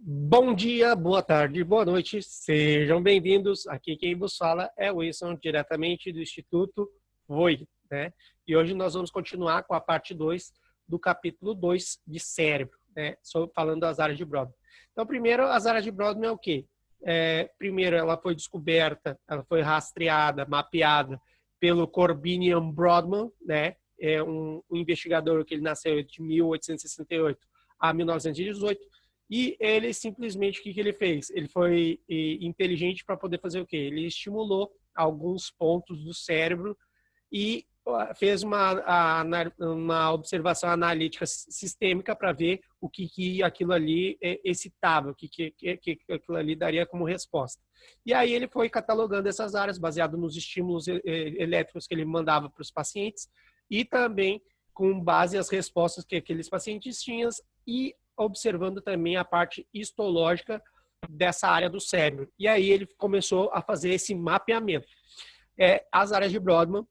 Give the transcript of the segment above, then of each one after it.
Bom dia, boa tarde, boa noite, sejam bem-vindos. Aqui quem vos fala é o Wilson, diretamente do Instituto VOI, né? E hoje nós vamos continuar com a parte 2 do capítulo 2 de cérebro, né? Falando das áreas de Brodmann. Então, primeiro, as áreas de Brodmann é o quê? Primeiro, ela foi descoberta, ela foi rastreada, mapeada pelo Corbinian Brodmann, né? É um investigador que ele nasceu de 1868 a 1918. E ele simplesmente, o que ele fez? Ele foi inteligente para poder fazer o quê? Ele estimulou alguns pontos do cérebro e fez uma observação analítica sistêmica para ver o que aquilo ali excitava, o que aquilo ali daria como resposta. E aí ele foi catalogando essas áreas baseado nos estímulos elétricos que ele mandava para os pacientes e também com base as respostas que aqueles pacientes tinham e observando também a parte histológica dessa área do cérebro. E aí ele começou a fazer esse mapeamento. As áreas de Brodmann,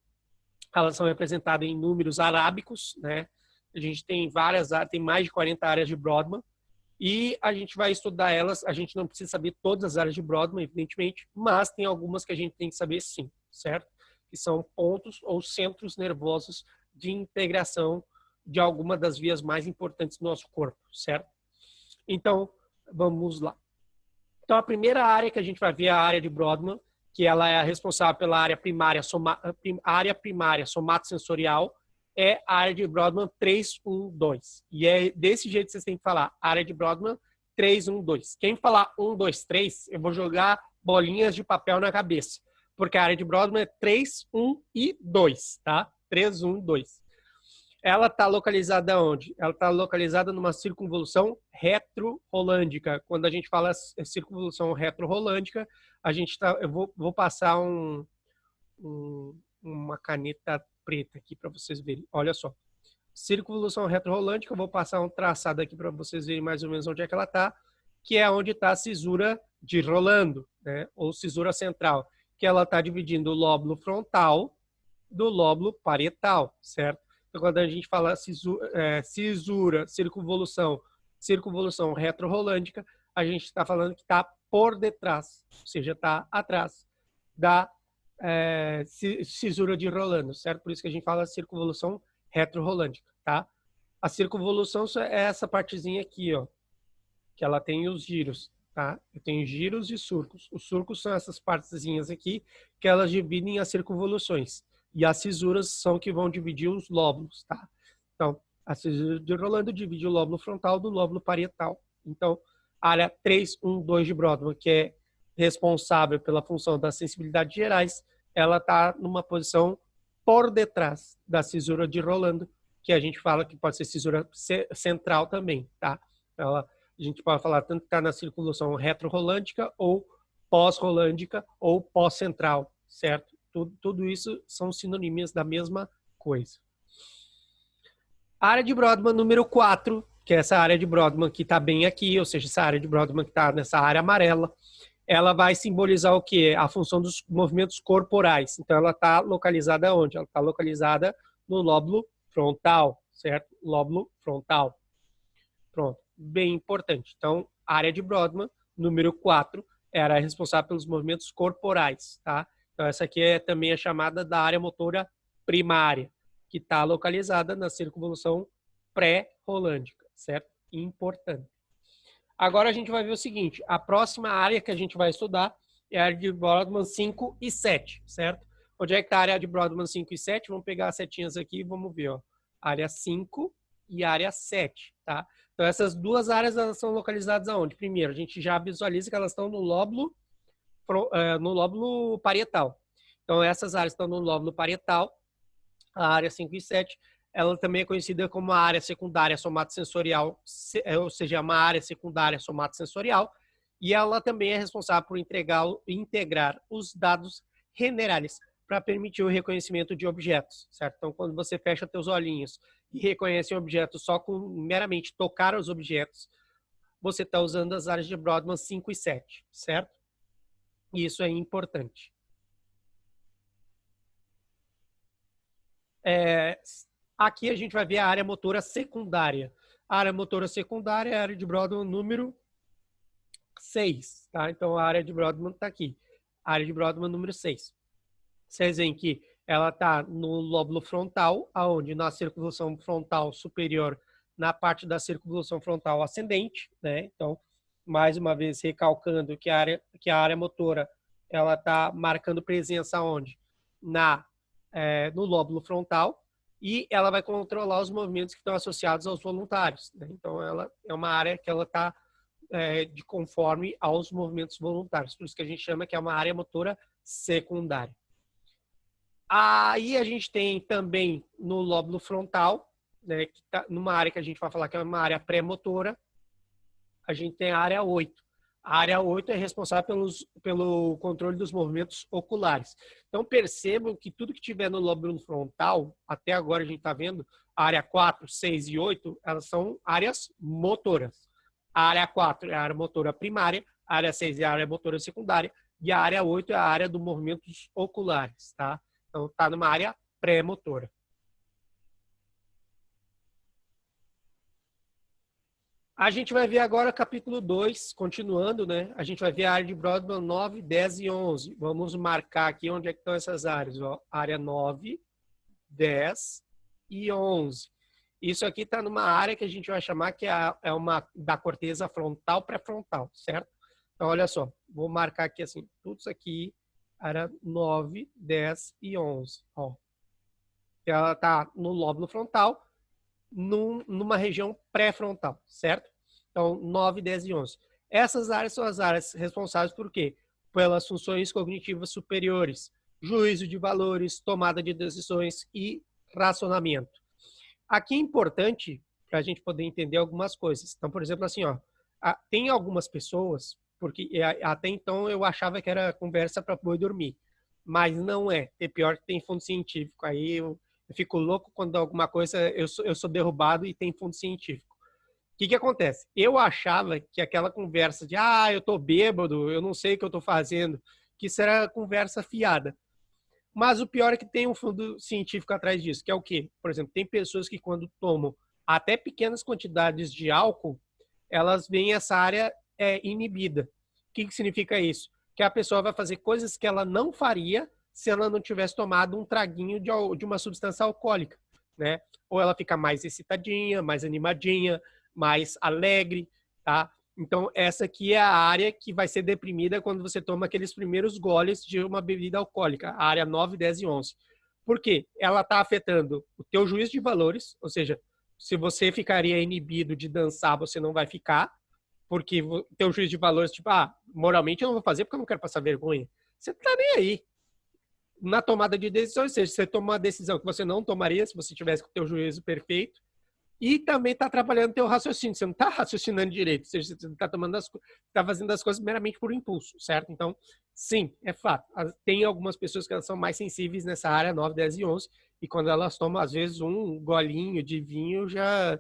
elas são representadas em números arábicos, né? A gente tem tem mais de 40 áreas de Brodmann, e a gente vai estudar elas. A gente não precisa saber todas as áreas de Brodmann, evidentemente, mas tem algumas que a gente tem que saber sim, certo? Que são pontos ou centros nervosos de integração de alguma das vias mais importantes do nosso corpo, certo? Então, vamos lá. Então, a primeira área que a gente vai ver é a área de Brodmann, que ela é a responsável pela área primária somatosensorial, é a área de Brodmann 312. E é desse jeito que vocês têm que falar, área de Brodmann 312. Quem falar 1, 2, 3, eu vou jogar bolinhas de papel na cabeça, porque a área de Brodmann é 3, 1 e 2, tá? 3, 1, 2. Ela está localizada onde? Ela está localizada numa circunvolução retrorolândica. Quando a gente fala circunvolução retrorolândica, eu vou passar uma caneta preta aqui para vocês verem. Olha só. Circunvolução retrorolândica, eu vou passar um traçado aqui para vocês verem mais ou menos onde é que ela está, que é onde está a cisura de Rolando, né? Ou cisura central, que ela está dividindo o lóbulo frontal do lóbulo parietal, certo? Então, quando a gente fala cisura, circunvolução retrorolândica, a gente está falando que está por detrás, ou seja, está atrás da cisura de Rolando, certo? Por isso que a gente fala circunvolução retrorolândica, tá? A circunvolução é essa partezinha aqui, ó, que ela tem os giros, tá? Eu tenho giros e surcos. Os surcos são essas partezinhas aqui que elas dividem as circunvoluções. E as cisuras são que vão dividir os lóbulos, tá? Então, a cisura de Rolando divide o lóbulo frontal do lóbulo parietal. Então, a área 312 de Brodmann, que é responsável pela função das sensibilidades gerais, ela está numa posição por detrás da cisura de Rolando, que a gente fala que pode ser cisura central também, tá? A gente pode falar tanto que está na circulação retrorolândica ou pós-rolândica ou pós-central, certo? Tudo isso são sinônimos da mesma coisa. A área de Brodmann número 4, que é essa área de Brodmann que está bem aqui, ou seja, essa área de Brodmann que está nessa área amarela, ela vai simbolizar o quê? A função dos movimentos corporais. Então, ela está localizada onde? Ela está localizada no lóbulo frontal, certo? Lóbulo frontal. Pronto, bem importante. Então, a área de Brodmann, número 4, era responsável pelos movimentos corporais, tá? Então, essa aqui também é chamada da área motora primária, que está localizada na circunvolução pré-rolândica, certo? Importante. Agora a gente vai ver o seguinte, a próxima área que a gente vai estudar é a área de Brodmann 5 e 7, certo? Onde é que está a área de Brodmann 5 e 7? Vamos pegar as setinhas aqui e vamos ver, ó. Área 5 e área 7, tá? Então, essas duas áreas elas são localizadas aonde? Primeiro, a gente já visualiza que elas estão no lóbulo parietal. Então, essas áreas estão no lóbulo parietal, a área 5 e 7, ela também é conhecida como a área secundária somatosensorial, ou seja, uma área secundária somatosensorial, e ela também é responsável por integrar os dados generais para permitir o reconhecimento de objetos, certo? Então, quando você fecha teus olhinhos e reconhece um objeto só com meramente tocar os objetos, você está usando as áreas de Brodmann 5 e 7, certo? E isso é importante. Aqui a gente vai ver a área motora secundária. A área motora secundária é a área de Brodmann número 6, tá? Então, a área de Brodmann está aqui. A área de Brodmann número 6. Vocês veem que ela está no lóbulo frontal, aonde na circunvolução frontal superior, na parte da circunvolução frontal ascendente, né? Então, mais uma vez recalcando que a área motora ela está marcando presença onde? No lóbulo frontal, e ela vai controlar os movimentos que estão associados aos voluntários, né? Então, ela é uma área que ela está de conforme aos movimentos voluntários, por isso que a gente chama que é uma área motora secundária. Aí a gente tem também no lóbulo frontal, né, que tá numa área que a gente vai falar que é uma área pré-motora, a gente tem a área 8. A área 8 é responsável pelo controle dos movimentos oculares. Então, percebam que tudo que tiver no lóbulo frontal, até agora a gente está vendo, a área 4, 6 e 8, elas são áreas motoras. A área 4 é a área motora primária, a área 6 é a área motora secundária, e a área 8 é a área dos movimentos oculares, tá? Então, está numa área pré-motora. A gente vai ver agora o capítulo 2, continuando, né? A gente vai ver a área de Brodmann 9, 10 e 11. Vamos marcar aqui onde é que estão essas áreas. Ó. Área 9, 10 e 11. Isso aqui está numa área que a gente vai chamar que é uma da corteza frontal pré-frontal, certo? Então, olha só. Vou marcar aqui assim, tudo isso aqui, área 9, 10 e 11. Ó. Ela está no lóbulo frontal, numa região pré-frontal, certo? Então, 9, 10 e 11. Essas áreas são as áreas responsáveis por quê? Pelas funções cognitivas superiores, juízo de valores, tomada de decisões e racionamento. Aqui é importante para a gente poder entender algumas coisas. Então, por exemplo, assim, ó, tem algumas pessoas, porque até então eu achava que era conversa para boi dormir, mas não é. É pior que tem fundo científico. Aí eu fico louco quando alguma coisa eu sou derrubado e tem fundo científico. O que acontece? Eu achava que aquela conversa de eu tô bêbado, eu não sei o que eu tô fazendo, que isso era conversa fiada. Mas o pior é que tem um fundo científico atrás disso, que é o quê? Por exemplo, tem pessoas que quando tomam até pequenas quantidades de álcool, elas veem essa área inibida. O que significa isso? Que a pessoa vai fazer coisas que ela não faria se ela não tivesse tomado um traguinho de uma substância alcoólica, né? Ou ela fica mais excitadinha, mais animadinha, mais alegre, tá? Então, essa aqui é a área que vai ser deprimida quando você toma aqueles primeiros goles de uma bebida alcoólica, a área 9, 10 e 11. Por quê? Ela está afetando o teu juízo de valores, ou seja, se você ficaria inibido de dançar, você não vai ficar, porque o teu juízo de valores, tipo, moralmente eu não vou fazer porque eu não quero passar vergonha. Você tá nem aí. Na tomada de decisões, ou seja, você toma uma decisão que você não tomaria se você tivesse com o teu juízo perfeito, e também está atrapalhando o teu raciocínio. Você não está raciocinando direito, ou seja, você está fazendo as coisas meramente por impulso, certo? Então, sim, é fato. Tem algumas pessoas que elas são mais sensíveis nessa área 9, 10 e 11, e quando elas tomam, às vezes, um golinho de vinho, já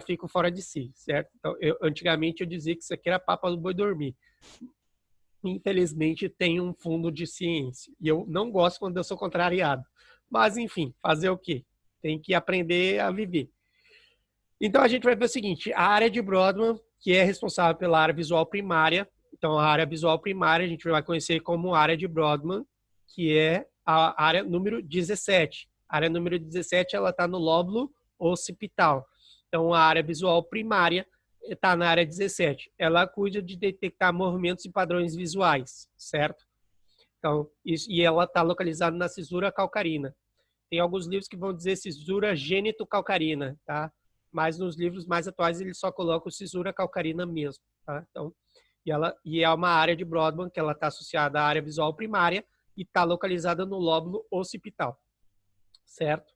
ficam fora de si, certo? Então, antigamente eu dizia que isso aqui era papa do boi dormir. Infelizmente, tem um fundo de ciência. E eu não gosto quando eu sou contrariado. Mas, enfim, fazer o quê? Tem que aprender a viver. Então, a gente vai ver o seguinte, a área de Brodmann, que é responsável pela área visual primária, então a área visual primária a gente vai conhecer como área de Brodmann, que é a área número 17. A área número 17, ela está no lóbulo occipital. Então, a área visual primária está na área 17. Ela cuida de detectar movimentos e padrões visuais, certo? Então, e ela está localizada na cisura calcarina. Tem alguns livros que vão dizer cisura gênito-calcarina, tá? Mas nos livros mais atuais eles só colocam cisura calcarina mesmo, tá? Então, e é uma área de Brodmann que ela está associada à área visual primária e está localizada no lóbulo occipital, certo?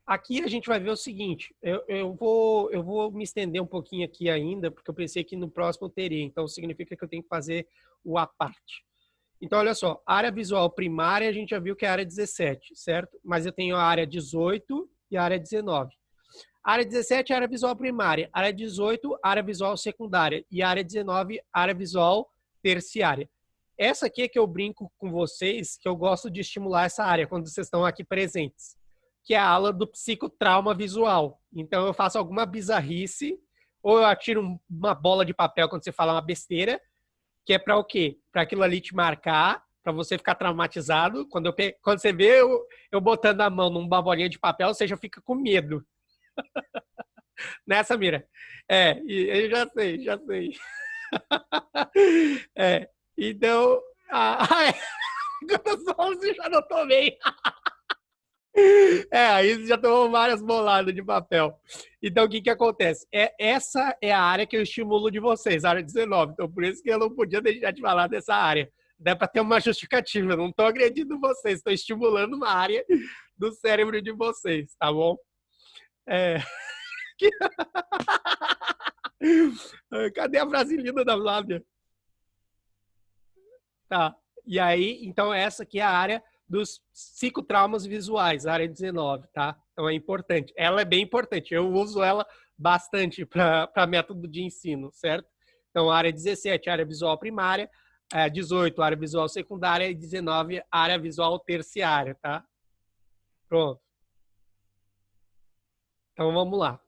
Aqui a gente vai ver o seguinte, eu vou me estender um pouquinho aqui ainda, porque eu pensei que no próximo eu teria, então significa que eu tenho que fazer o à parte. Então, olha só, a área visual primária a gente já viu que é a área 17, certo? Mas eu tenho a área 18 e a área 19. A área 17 é a área visual primária, a área 18, a área visual secundária e a área 19, a área visual terciária. Essa aqui é que eu brinco com vocês, que eu gosto de estimular essa área quando vocês estão aqui presentes, que é a aula do psicotrauma visual. Então, eu faço alguma bizarrice ou eu atiro uma bola de papel quando você fala uma besteira, que é para o quê? Para aquilo ali te marcar, para você ficar traumatizado. Quando você vê eu botando a mão numa bolinha de papel, você já fica com medo. Nessa mira. Eu já sei, já sei. Então, você já não tomei. Aí você já tomou várias boladas de papel. Então, o que acontece? Essa é a área que eu estimulo de vocês, a área 19. Então, por isso que eu não podia deixar de falar dessa área. Dá para ter uma justificativa. Eu não estou agredindo vocês, estou estimulando uma área do cérebro de vocês, tá bom? Cadê a Brasilina da Flávia? Tá. E aí, então, essa aqui é a área dos psicotraumas visuais, a área 19, tá? Então é importante. Ela é bem importante. Eu uso ela bastante para método de ensino, certo? Então, a área 17, área visual primária, 18, área visual secundária e 19, área visual terciária, tá? Pronto. Então, vamos lá.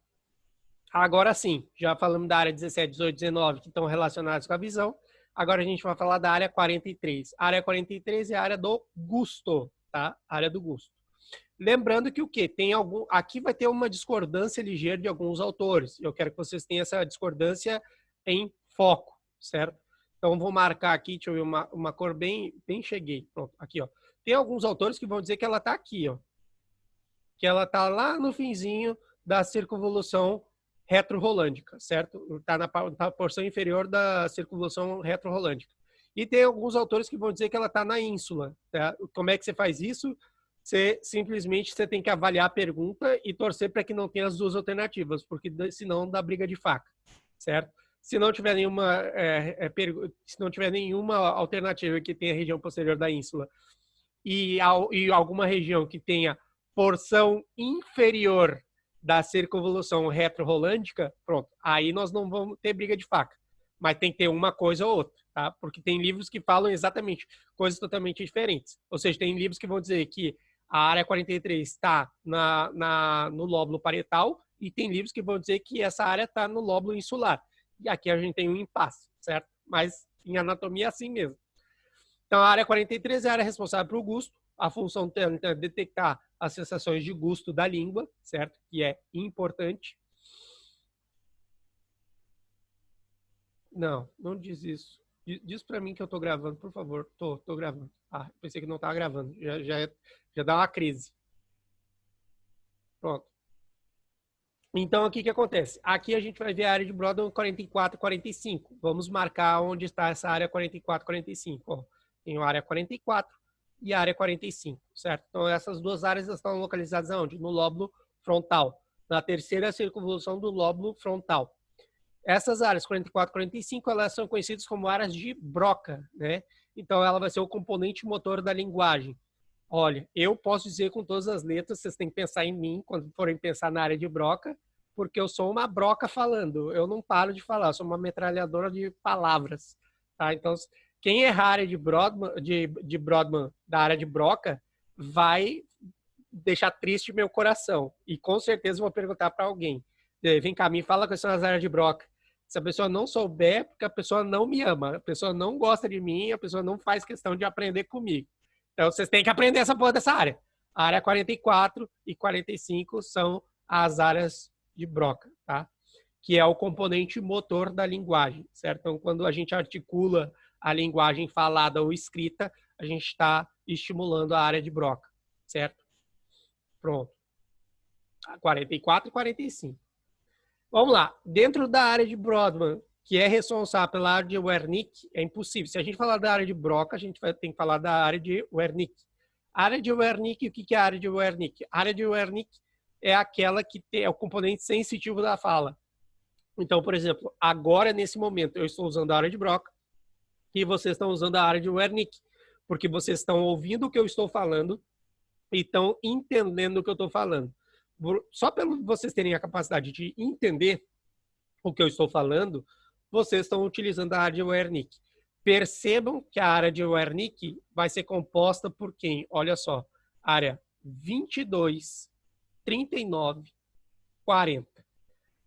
Agora sim, já falamos da área 17, 18, 19, que estão relacionadas com a visão. Agora a gente vai falar da área 43. A área 43 é a área do gusto, tá? A área do gusto. Lembrando que o quê? Aqui vai ter uma discordância ligeira de alguns autores. Eu quero que vocês tenham essa discordância em foco, certo? Então, vou marcar aqui, deixa eu ver, uma cor bem cheguei. Pronto, aqui, ó. Tem alguns autores que vão dizer que ela está aqui, ó. Que ela está lá no finzinho da circunvolução retrorolândica, certo? Está na porção inferior da circunvolução retrorolândica. E tem alguns autores que vão dizer que ela está na ínsula. Tá? Como é que você faz isso? Você tem que avaliar a pergunta e torcer para que não tenha as duas alternativas, porque senão dá briga de faca, certo? Se não tiver nenhuma alternativa que tenha a região posterior da ínsula e alguma região que tenha porção inferior da circunvolução retrorolândica, pronto, aí nós não vamos ter briga de faca. Mas tem que ter uma coisa ou outra, tá? Porque tem livros que falam exatamente coisas totalmente diferentes. Ou seja, tem livros que vão dizer que a área 43 está no lóbulo parietal e tem livros que vão dizer que essa área está no lóbulo insular. E aqui a gente tem um impasse, certo? Mas em anatomia é assim mesmo. Então, a área 43 é a área responsável pelo gusto. A função dela é detectar as sensações de gosto da língua, certo? Que é importante. Não, não diz isso. Diz para mim que eu tô gravando, por favor. Tô gravando. Ah, pensei que não tava gravando. Já dá uma crise. Pronto. Então, aqui que acontece? Aqui a gente vai ver a área de Brodmann 44 e 45. Vamos marcar onde está essa área 44 e 45. Ó, tem a área 44 e a área 45, certo? Então, essas duas áreas estão localizadas onde? No lóbulo frontal, na terceira circunvolução do lóbulo frontal. Essas áreas 44 e 45, elas são conhecidas como áreas de Broca, né? Então, ela vai ser o componente motor da linguagem. Olha, eu posso dizer com todas as letras, vocês têm que pensar em mim quando forem pensar na área de Broca, porque eu sou uma broca falando, eu não paro de falar, eu sou uma metralhadora de palavras, tá? Então, quem errar a área de Brodmann da área de Broca vai deixar triste meu coração. E com certeza vou perguntar para alguém. Vem cá, me fala quais são as áreas de Broca. Se a pessoa não souber, porque a pessoa não me ama, a pessoa não gosta de mim, a pessoa não faz questão de aprender comigo. Então, vocês têm que aprender essa porra dessa área. A área 44 e 45 são as áreas de Broca, tá? Que é o componente motor da linguagem, certo? Então, quando a gente articula a linguagem falada ou escrita, a gente está estimulando a área de Broca, certo? Pronto. 44 e 45. Vamos lá. Dentro da área de Brodmann, que é responsável pela área de Wernicke, é impossível. Se a gente falar da área de Broca, a gente tem que falar da área de Wernicke. A área de Wernicke, o que é a área de Wernicke? A área de Wernicke é aquela que é o componente sensitivo da fala. Então, por exemplo, agora, nesse momento, eu estou usando a área de Broca e vocês estão usando a área de Wernicke, porque vocês estão ouvindo o que eu estou falando e estão entendendo o que eu estou falando. Só pelo vocês terem a capacidade de entender o que eu estou falando, vocês estão utilizando a área de Wernicke. Percebam que a área de Wernicke vai ser composta por quem? Olha só, área 22, 39, 40.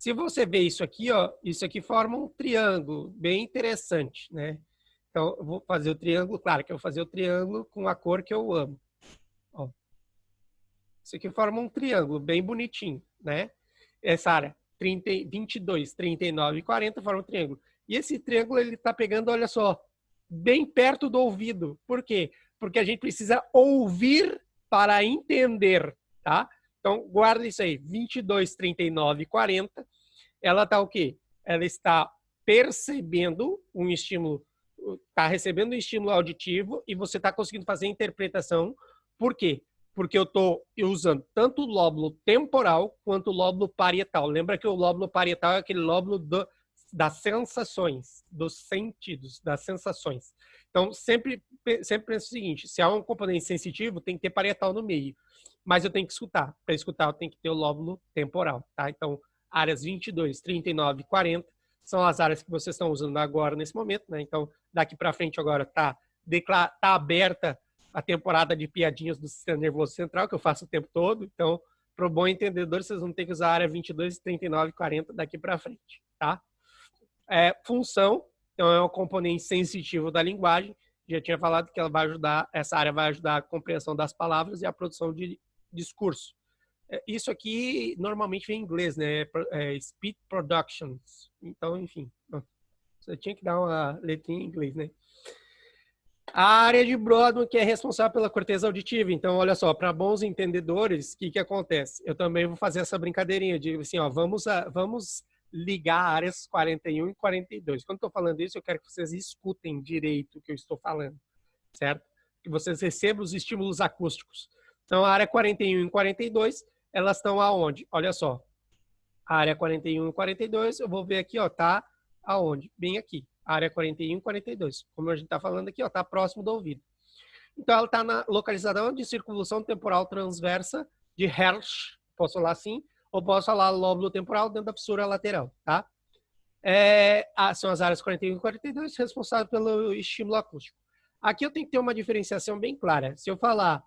Se você vê isso aqui, ó, isso aqui forma um triângulo bem interessante, né? Então, eu vou fazer o triângulo, claro que eu vou fazer o triângulo com a cor que eu amo. Ó. Isso aqui forma um triângulo bem bonitinho, né? Essa área, 22, 39 e 40 forma um triângulo. E esse triângulo, ele tá pegando, olha só, bem perto do ouvido. Por quê? Porque a gente precisa ouvir para entender, tá? Então, guarda isso aí, 22, 39 e 40. Ela está o quê? Ela está percebendo um estímulo, está recebendo um estímulo auditivo e você está conseguindo fazer a interpretação. Por quê? Porque eu estou usando tanto o lóbulo temporal quanto o lóbulo parietal. Lembra que o lóbulo parietal é aquele lóbulo das sensações, dos sentidos, das sensações. Então, sempre penso o seguinte, se há um componente sensitivo, tem que ter parietal no meio. Mas eu tenho que escutar. Para escutar, eu tenho que ter o lóbulo temporal, tá? Então, áreas 22, 39 e 40 são as áreas que vocês estão usando agora, nesse momento, né? Então, daqui para frente agora tá aberta a temporada de piadinhas do sistema nervoso central, que eu faço o tempo todo. Então, para o bom entendedor, vocês vão ter que usar a área 22, 39 e 40 daqui para frente, tá? Função, então é um componente sensitivo da linguagem. Já tinha falado que ela vai ajudar, essa área vai ajudar a compreensão das palavras e a produção de discurso. Isso aqui normalmente vem em inglês, né? Speech Productions. Então, enfim, você tinha que dar uma letrinha em inglês, né? A área de Brodmann, que é responsável pela corteza auditiva. Então, olha só, para bons entendedores, o que acontece? Eu também vou fazer essa brincadeirinha de assim, ó, vamos ligar áreas 41 e 42. Quando estou falando isso, eu quero que vocês escutem direito o que eu estou falando, certo? Que vocês recebam os estímulos acústicos. Então, a área 41 e 42, elas estão aonde? Olha só, a área 41 e 42, eu vou ver aqui, ó, tá aonde? Bem aqui, a área 41 e 42. Como a gente está falando aqui, ó, tá próximo do ouvido. Então, ela está localizada onde? Circunvolução temporal transversa de Hertz, posso falar assim, ou posso falar lóbulo temporal dentro da fissura lateral, tá? São as áreas 41 e 42 responsáveis pelo estímulo acústico. Aqui eu tenho que ter uma diferenciação bem clara. Se eu falar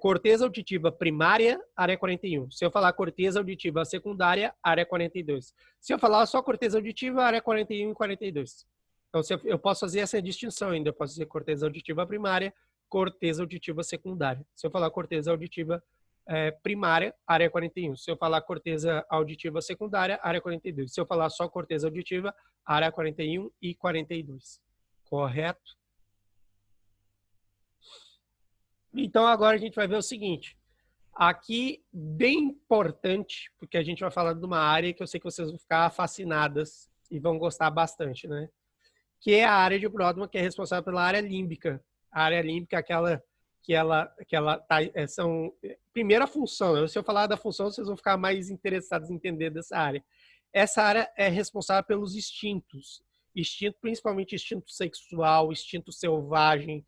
corteza auditiva primária, área 41. Se eu falar corteza auditiva secundária, área 42. Se eu falar só corteza auditiva, área 41 e 42. Então, eu posso fazer essa distinção ainda. Eu posso dizer corteza auditiva primária, corteza auditiva secundária. Se eu falar corteza auditiva primária, área 41. Se eu falar corteza auditiva secundária, área 42. Se eu falar só corteza auditiva, área 41 e 42. Correto? Então, agora a gente vai ver o seguinte. Aqui, bem importante, porque a gente vai falar de uma área que eu sei que vocês vão ficar fascinadas e vão gostar bastante, né? Que é a área de Brodmann, que é responsável pela área límbica. A área límbica é aquela que ela tá, primeira função. Se eu falar da função, vocês vão ficar mais interessados em entender dessa área. Essa área é responsável pelos instintos. Instinto, principalmente instinto sexual, instinto selvagem,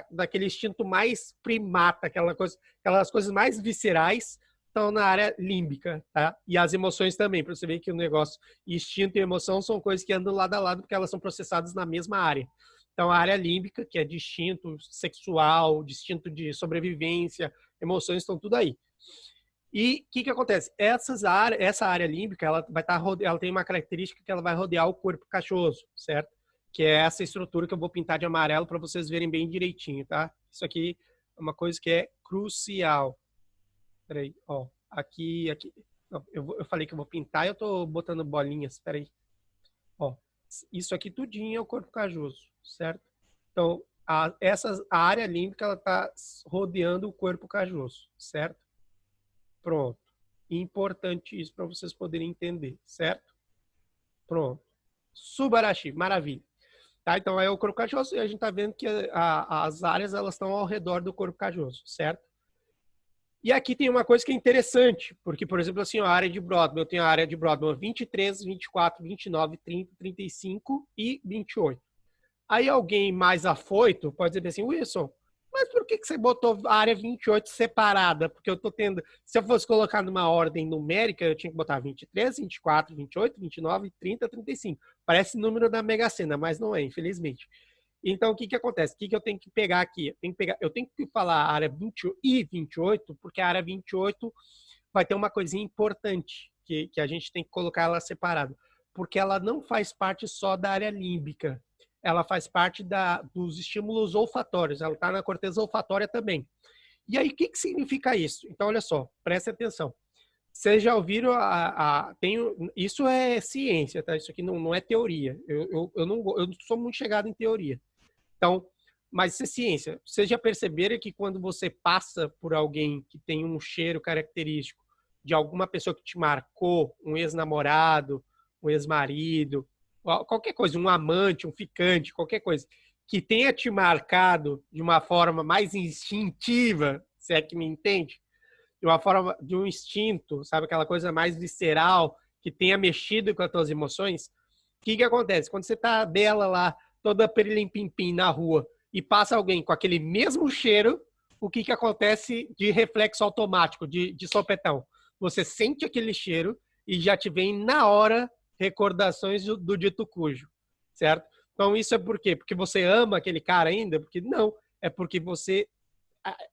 daquele instinto mais primata, aquelas coisas mais viscerais estão na área límbica, tá? E as emoções também, para você ver que o negócio instinto e emoção são coisas que andam lado a lado porque elas são processadas na mesma área. Então, a área límbica, que é de instinto sexual, de instinto de sobrevivência, emoções, estão tudo aí. E o que acontece? Essa área límbica, ela tem uma característica que ela vai rodear o corpo cachoso, certo? Que é essa estrutura que eu vou pintar de amarelo para vocês verem bem direitinho, tá? Isso aqui é uma coisa que é crucial. Peraí, ó, aqui. Não, eu falei que eu vou pintar e eu tô botando bolinhas, peraí. Ó, isso aqui tudinho é o corpo cachoso, certo? Então, a área límbica, ela tá rodeando o corpo cachoso, certo? Pronto. Importante isso para vocês poderem entender, certo? Pronto. Subarashi, maravilha. Tá? Então, é o corpo cachoso e a gente está vendo que as áreas elas estão ao redor do corpo cachoso, certo? E aqui tem uma coisa que é interessante, porque, por exemplo, assim, a área de Brodmann, eu tenho a área de Brodmann 23, 24, 29, 30, 35 e 28. Aí alguém mais afoito pode dizer assim, Wilson, mas por que você botou a área 28 separada? Porque eu tô tendo... Se eu fosse colocar numa ordem numérica, eu tinha que botar 23, 24, 28, 29, 30, 35. Parece número da Mega Sena, mas não é, infelizmente. Então, o que acontece? O que eu tenho que pegar aqui? Eu tenho que falar a área 20 e 28, porque a área 28 vai ter uma coisinha importante. que a gente tem que colocar ela separada? Porque ela não faz parte só da área límbica, ela faz parte dos estímulos olfatórios, ela está na corteza olfatória também. E aí, o que significa isso? Então, olha só, preste atenção. Vocês já ouviram isso é ciência, tá? Isso aqui não é teoria. Eu não sou muito chegado em teoria. Então, mas isso é ciência. Vocês já perceberam que quando você passa por alguém que tem um cheiro característico de alguma pessoa que te marcou, um ex-namorado, um ex-marido, qualquer coisa, um amante, um ficante, qualquer coisa, que tenha te marcado de uma forma mais instintiva, se é que me entende, de uma forma, de um instinto, sabe? Aquela coisa mais visceral, que tenha mexido com as tuas emoções. O que acontece? Quando você tá dela lá, toda perilimpim na rua, e passa alguém com aquele mesmo cheiro, o que acontece de reflexo automático, de sopetão? Você sente aquele cheiro e já te vem na hora recordações do dito cujo, certo? Então isso é por quê? Porque você ama aquele cara ainda? Porque não, é porque você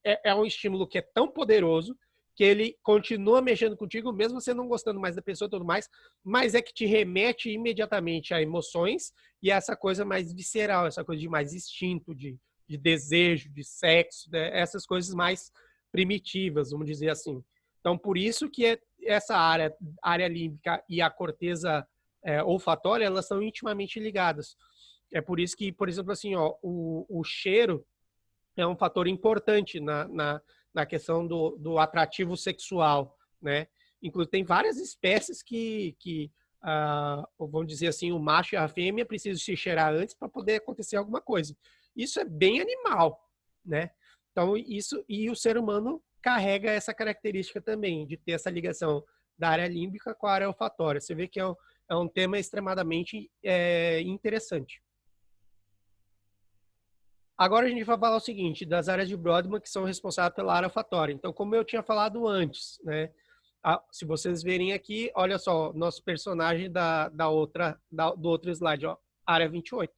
é um estímulo que é tão poderoso que ele continua mexendo contigo, mesmo você não gostando mais da pessoa e tudo mais, mas é que te remete imediatamente a emoções e a essa coisa mais visceral, essa coisa de mais instinto, de desejo, de sexo, né? Essas coisas mais primitivas, vamos dizer assim. Então, por isso que essa área límbica e a corteza olfatória, elas são intimamente ligadas. É por isso que, por exemplo, assim, ó, o cheiro é um fator importante na questão do atrativo sexual, né? Inclusive, tem várias espécies que vamos dizer assim, o macho e a fêmea precisam se cheirar antes para poder acontecer alguma coisa. Isso é bem animal, né? Então, e o ser humano carrega essa característica também, de ter essa ligação da área límbica com a área olfatória. Você vê que é um tema extremamente interessante. Agora a gente vai falar o seguinte, das áreas de Brodmann que são responsáveis pela área olfatória. Então, como eu tinha falado antes, né? Se vocês verem aqui, olha só, nosso personagem do outro slide, ó, área 28.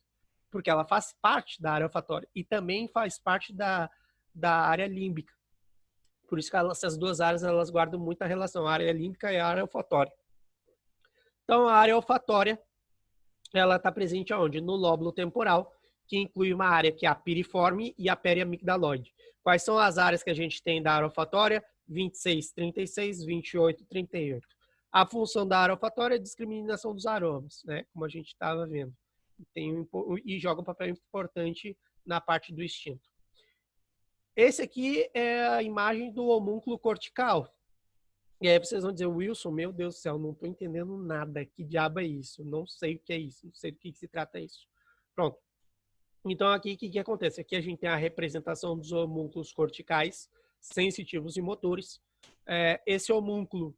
Porque ela faz parte da área olfatória e também faz parte da área límbica. Por isso que essas duas áreas elas guardam muita relação, a área límbica e a área olfatória. Então, a área olfatória, ela está presente aonde? No lóbulo temporal, que inclui uma área que é a piriforme e a periamigdaloide. Quais são as áreas que a gente tem da área olfatória? 26, 36, 28, 38. A função da área olfatória é a discriminação dos aromas, né? Como a gente estava vendo. E joga um papel importante na parte do instinto. Esse aqui é a imagem do homúnculo cortical. E aí vocês vão dizer, Wilson, meu Deus do céu, não estou entendendo nada. Que diabo é isso? Não sei o que é isso. Não sei do que se trata isso. Pronto. Então, aqui, o que acontece? Aqui a gente tem a representação dos homúnculos corticais, sensitivos e motores. Esse homúnculo,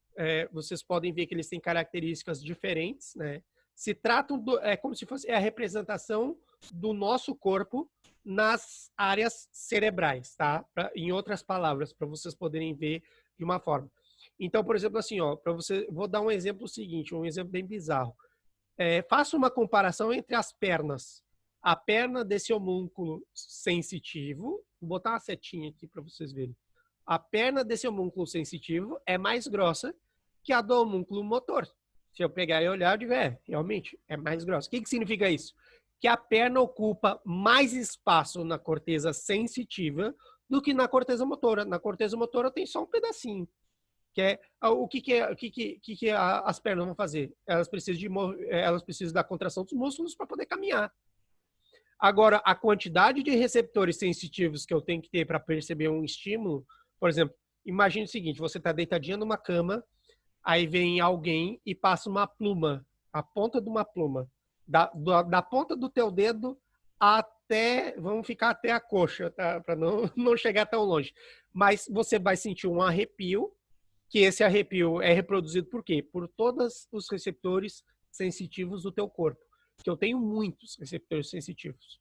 vocês podem ver que eles têm características diferentes, né? Se tratam como se fosse a representação do nosso corpo nas áreas cerebrais, tá? Em outras palavras, para vocês poderem ver de uma forma. Então, por exemplo, assim, ó, vou dar um exemplo seguinte, um exemplo bem bizarro. Faça uma comparação entre as pernas. A perna desse homúnculo sensitivo, vou botar uma setinha aqui para vocês verem. A perna desse homúnculo sensitivo é mais grossa que a do homúnculo motor. Se eu pegar e olhar, eu digo, realmente, é mais grossa. O que significa isso? Que a perna ocupa mais espaço na corteza sensitiva do que na corteza motora. Na corteza motora tem só um pedacinho. O que as pernas vão fazer? Elas precisam da contração dos músculos para poder caminhar. Agora, a quantidade de receptores sensitivos que eu tenho que ter para perceber um estímulo, por exemplo, imagine o seguinte, você está deitadinha numa cama, aí vem alguém e passa uma pluma, a ponta de uma pluma, da ponta do teu dedo até, vamos ficar até a coxa, tá? Para não chegar tão longe. Mas você vai sentir um arrepio, que esse arrepio é reproduzido por quê? Por todos os receptores sensitivos do teu corpo. Que eu tenho muitos receptores sensitivos.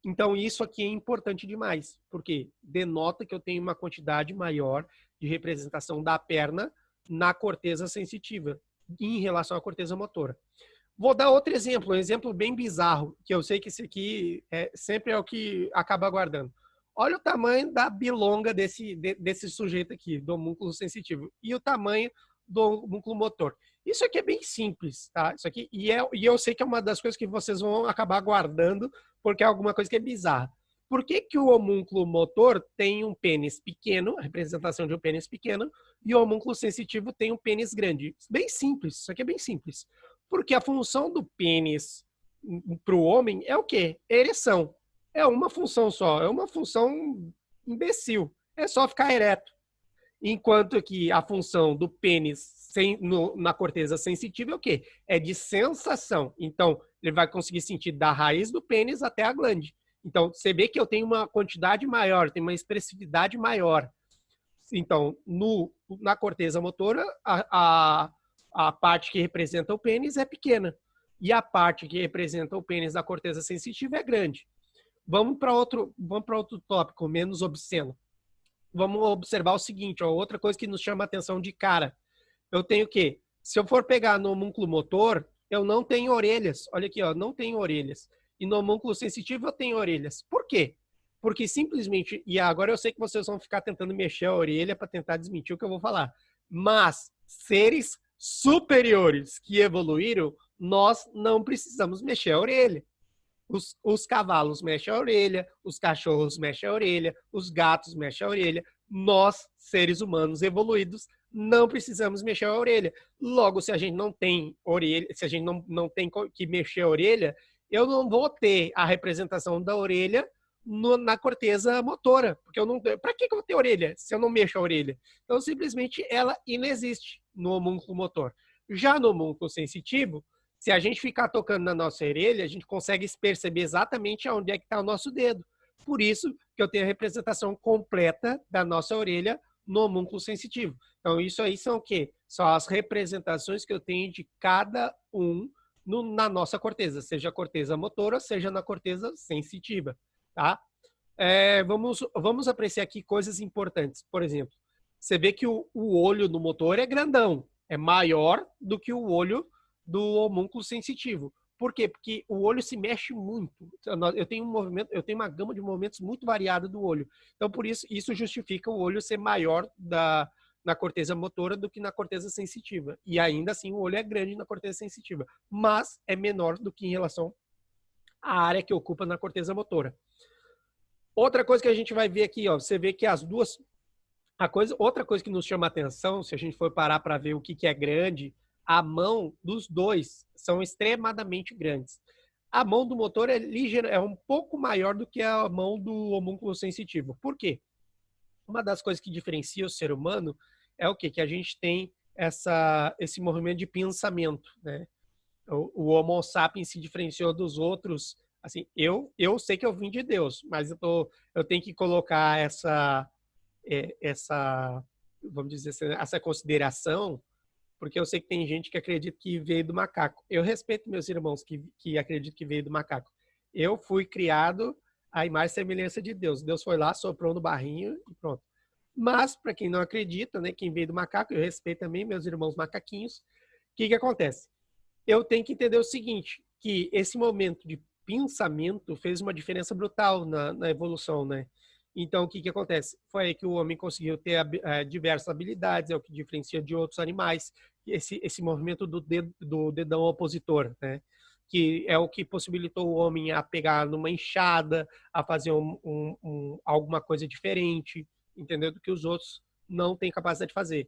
Então, isso aqui é importante demais, porque denota que eu tenho uma quantidade maior de representação da perna na corteza sensitiva, em relação à corteza motora. Vou dar outro exemplo, um exemplo bem bizarro, que eu sei que esse aqui sempre é o que acaba guardando. Olha o tamanho da bilonga desse sujeito aqui, do homúnculo sensitivo, e o tamanho do homúnculo motor. Isso aqui é bem simples, tá? Isso aqui, e eu sei que é uma das coisas que vocês vão acabar guardando, porque é alguma coisa que é bizarra. Por que que o homúnculo motor tem um pênis pequeno, a representação de um pênis pequeno, e o homúnculo sensitivo tem um pênis grande? Bem simples, isso aqui é bem simples. Porque a função do pênis para o homem é o quê? Ereção. É uma função só, é uma função imbecil. É só ficar ereto. Enquanto que a função do pênis na corteza sensitiva é o quê? É de sensação. Então, ele vai conseguir sentir da raiz do pênis até a glande. Então, você vê que eu tenho uma quantidade maior, tenho uma expressividade maior. Então, na corteza motora, a parte que representa o pênis é pequena. E a parte que representa o pênis da corteza sensitiva é grande. Vamos para outro tópico, menos obsceno. Vamos observar o seguinte, ó, outra coisa que nos chama a atenção de cara. Eu tenho o quê? Se eu for pegar no homúnculo motor, eu não tenho orelhas. Olha aqui, ó, não tenho orelhas. E no homúnculo sensitivo eu tenho orelhas. Por quê? Porque simplesmente, e agora eu sei que vocês vão ficar tentando mexer a orelha para tentar desmentir o que eu vou falar, mas seres superiores que evoluíram, nós não precisamos mexer a orelha. Os cavalos mexem a orelha, os cachorros mexem a orelha, os gatos mexem a orelha. Nós, seres humanos evoluídos, não precisamos mexer a orelha. Logo, se a gente não tem orelha, se a gente não tem que mexer a orelha, eu não vou ter a representação da orelha na corteza motora. Porque eu não. Para que eu vou ter orelha se eu não mexo a orelha? Então, simplesmente, ela inexiste no homúnculo motor. Já no homúnculo sensitivo, se a gente ficar tocando na nossa orelha, a gente consegue perceber exatamente onde é que está o nosso dedo. Por isso que eu tenho a representação completa da nossa orelha no homúnculo sensitivo. Então, isso aí são o quê? São as representações que eu tenho de cada um na nossa corteza, seja a corteza motora, seja na corteza sensitiva, tá? Vamos apreciar aqui coisas importantes. Por exemplo, você vê que o olho no motor é grandão, é maior do que o olho do homúnculo sensitivo. Por quê? Porque o olho se mexe muito. Eu tenho uma gama de movimentos muito variada do olho. Então, por isso justifica o olho ser maior na corteza motora do que na corteza sensitiva. E ainda assim, o olho é grande na corteza sensitiva, mas é menor do que em relação à área que ocupa na corteza motora. Outra coisa que a gente vai ver aqui, ó, você vê que as duas... outra coisa que nos chama a atenção, se a gente for parar para ver o que é grande, a mão dos dois são extremadamente grandes. A mão do motor é um pouco maior do que a mão do homúnculo sensitivo. Por quê? Uma das coisas que diferencia o ser humano é o quê? Que a gente tem esse movimento de pensamento, né? O Homo sapiens se diferenciou dos outros. Assim, eu sei que eu vim de Deus, mas eu tenho que colocar vamos dizer assim, essa consideração, porque eu sei que tem gente que acredita que veio do macaco. Eu respeito meus irmãos que acreditam que veio do macaco. Eu fui criado à imagem e semelhança de Deus. Deus foi lá, soprou no barrinho e pronto. Mas, para quem não acredita, né, quem veio do macaco, eu respeito também meus irmãos macaquinhos. O que acontece? Eu tenho que entender o seguinte, que esse momento de pensamento fez uma diferença brutal na evolução, né? Então, o que acontece? Foi aí que o homem conseguiu ter diversas habilidades, é o que diferencia de outros animais, esse movimento do dedão opositor, né? Que é o que possibilitou o homem a pegar numa enxada, a fazer alguma coisa diferente, entendeu? Do que os outros não têm capacidade de fazer.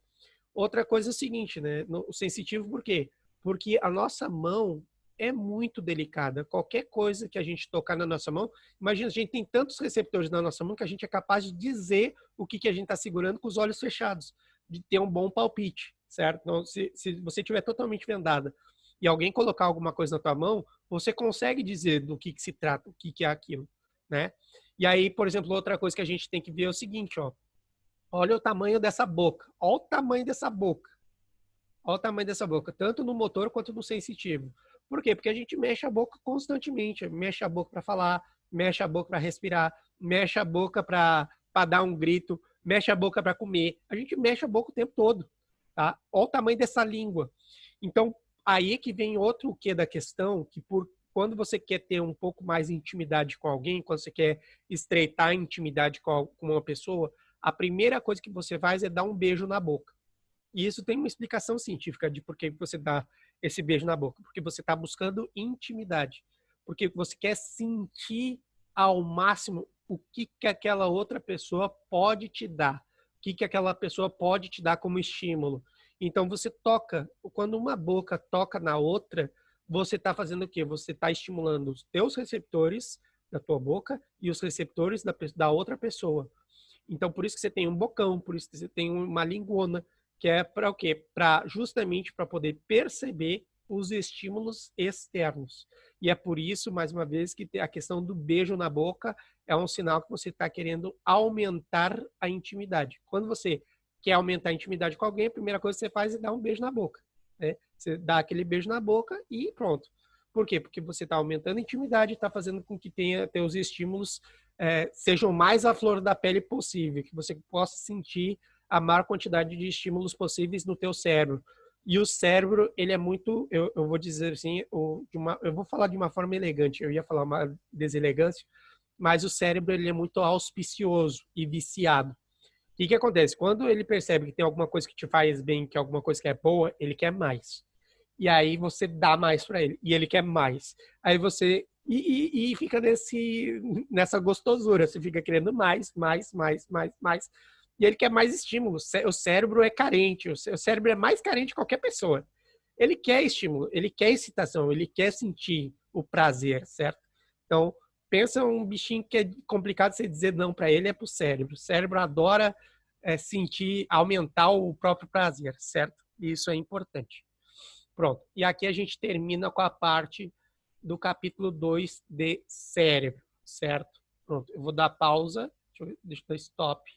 Outra coisa é o seguinte, né? O sensitivo, por quê? Porque a nossa mão é muito delicada. Qualquer coisa que a gente tocar na nossa mão, imagina, a gente tem tantos receptores na nossa mão que a gente é capaz de dizer o que a gente está segurando com os olhos fechados, de ter um bom palpite, certo? Então, se você estiver totalmente vendada e alguém colocar alguma coisa na tua mão, você consegue dizer do que se trata, o que é aquilo, né? E aí, por exemplo, outra coisa que a gente tem que ver é o seguinte, ó. Olha o tamanho dessa boca. Olha o tamanho dessa boca. Olha o tamanho dessa boca, tanto no motor quanto no sensitivo. Por quê? Porque a gente mexe a boca constantemente. Mexe a boca para falar, mexe a boca para respirar, mexe a boca para dar um grito, mexe a boca para comer. A gente mexe a boca o tempo todo. Tá? Olha o tamanho dessa língua. Então, aí é que vem outro quê da questão, que quando você quer ter um pouco mais de intimidade com alguém, quando você quer estreitar a intimidade com uma pessoa, a primeira coisa que você faz é dar um beijo na boca. E isso tem uma explicação científica de por que você dá esse beijo na boca. Porque você está buscando intimidade. Porque você quer sentir ao máximo o que aquela outra pessoa pode te dar. O que aquela pessoa pode te dar como estímulo. Então você toca. Quando uma boca toca na outra, você está fazendo o quê? Você está estimulando os teus receptores da tua boca e os receptores da outra pessoa. Então, por isso que você tem um bocão, por isso que você tem uma lingona, que é para o quê? Justamente para poder perceber os estímulos externos. E é por isso, mais uma vez, que a questão do beijo na boca é um sinal que você está querendo aumentar a intimidade. Quando você quer aumentar a intimidade com alguém, a primeira coisa que você faz é dar um beijo na boca. Né? Você dá aquele beijo na boca e pronto. Por quê? Porque você está aumentando a intimidade, está fazendo com que tenha os estímulos sejam mais à flor da pele possível, que você possa sentir a maior quantidade de estímulos possíveis no teu cérebro. E o cérebro, ele é muito, eu vou dizer assim, eu vou falar de uma forma elegante, eu ia falar uma deselegância, mas o cérebro, ele é muito auspicioso e viciado. O que acontece? Quando ele percebe que tem alguma coisa que te faz bem, que é alguma coisa que é boa, ele quer mais. E aí você dá mais para ele, e ele quer mais. Aí você e fica nessa gostosura, você fica querendo mais, mais, mais, mais, mais. E ele quer mais estímulo. O cérebro é carente, o cérebro é mais carente de qualquer pessoa. Ele quer estímulo, ele quer excitação, ele quer sentir o prazer, certo? Então, pensa um bichinho que é complicado você dizer não para ele, é pro cérebro. O cérebro adora sentir, aumentar o próprio prazer, certo? E isso é importante. Pronto. E aqui a gente termina com a parte do capítulo 2 de cérebro, certo? Pronto. Eu vou dar pausa. Deixa eu dar stop.